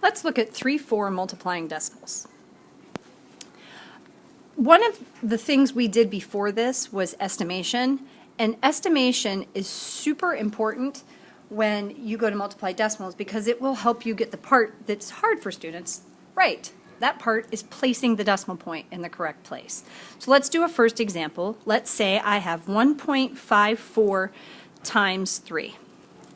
Let's look at 3-4 multiplying decimals. One of the things we did before this was estimation, and estimation is super important when you go to multiply decimals because it will help you get the part that's hard for students right. That part is placing the decimal point in the correct place. So let's do a first example. Let's say I have 1.54 times 3.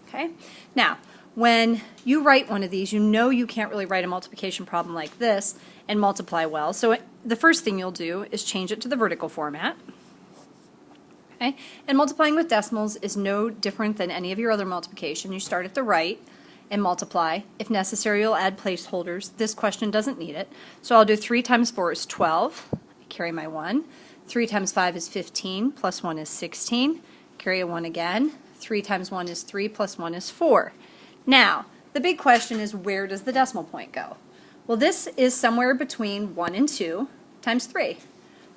Okay? Now, when you write one of these, you know you can't really write a multiplication problem like this and multiply well. So the first thing you'll do is change it to the vertical format. Okay? And multiplying with decimals is no different than any of your other multiplication. You start at the right and multiply. If necessary, you'll add placeholders. This question doesn't need it. So I'll do 3 times 4 is 12. I carry my 1. 3 times 5 is 15, plus 1 is 16. Carry a 1 again. 3 times 1 is 3, plus 1 is 4. Now, the big question is, where does the decimal point go? Well, this is somewhere between 1 and 2 times 3.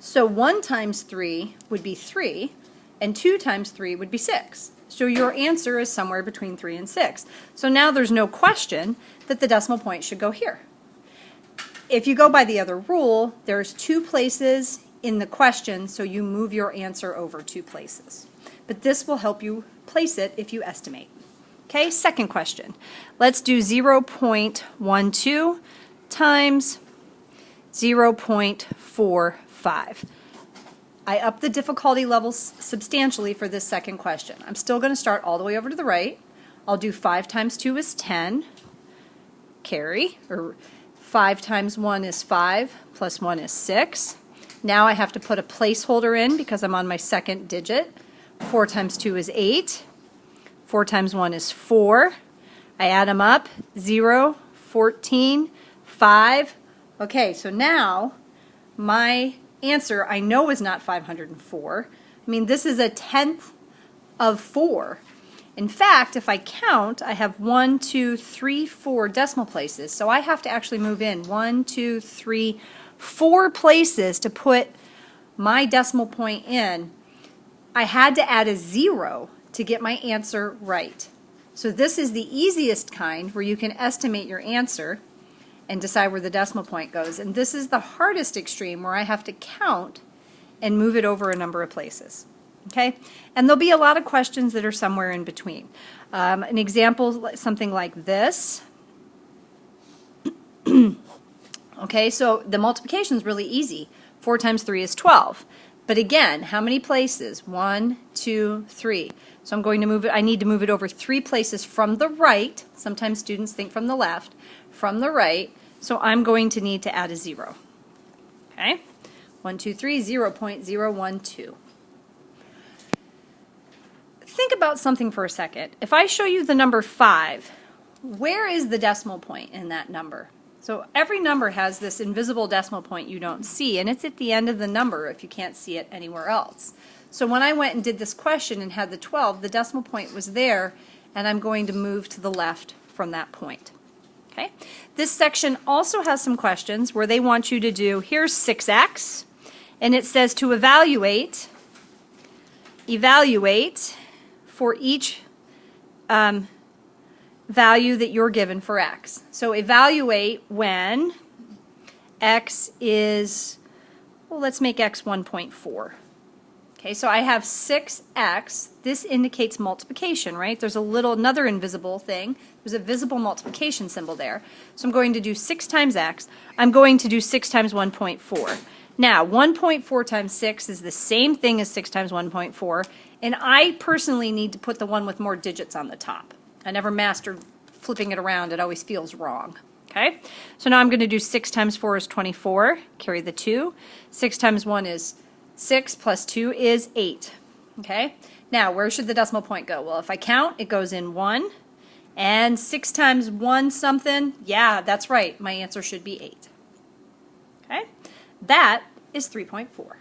So 1 times 3 would be 3, and 2 times 3 would be 6. So your answer is somewhere between 3 and 6. So now there's no question that the decimal point should go here. If you go by the other rule, there's 2 places in the question, so you move your answer over 2 places. But this will help you place it if you estimate. Okay, second question. Let's do 0.12 times 0.45. I upped the difficulty level substantially for this second question. I'm still going to start all the way over to the right. I'll do 5 times 2 is 10, carry, or 5 times 1 is 5, plus 1 is 6. Now I have to put a placeholder in because I'm on my second digit. 4 times 2 is 8. 4 times 1 is 4. I add them up, 0, 14, 5. Okay, so now my answer I know is not 504. I mean, this is a tenth of 4. In fact, if I count, I have 1, 2, 3, 4 decimal places. So I have to actually move in 1, 2, 3, 4 places to put my decimal point in. I had to add a 0 to get my answer right. So this is the easiest kind where you can estimate your answer and decide where the decimal point goes. And this is the hardest extreme where I have to count and move it over a number of places. Okay? And there'll be a lot of questions that are somewhere in between. An example, something like this. Okay, so the multiplication is really easy. 4 times 3 is 12. But again, how many places? 1, 2, 3. So I'm going to move it, I need to move it over 3 places from the right. Sometimes students think from the left. From the right. So I'm going to need to add a 0. Okay? 1, 2, 3, 0.012. Think about something for a second. If I show you the number 5, where is the decimal point in that number? So every number has this invisible decimal point you don't see, and it's at the end of the number if you can't see it anywhere else. So when I went and did this question and had the 12, the decimal point was there, and I'm going to move to the left from that point. Okay? This section also has some questions where they want you to do, here's 6x, and it says to evaluate for each value that you're given for x. So evaluate when x is, well, let's make x 1.4. Okay, so I have 6x. This indicates multiplication, right? There's another invisible thing. There's a visible multiplication symbol there. So I'm going to do 6 times x. I'm going to do 6 times 1.4. Now, 1.4 times 6 is the same thing as 6 times 1.4, and I personally need to put the one with more digits on the top. I never mastered flipping it around. It always feels wrong. Okay? So now I'm going to do 6 times 4 is 24. Carry the 2. 6 times 1 is 6 plus 2 is 8. Okay? Now, where should the decimal point go? Well, if I count, it goes in 1. And 6 times 1 something, yeah, that's right. My answer should be 8. Okay? That is 3.4.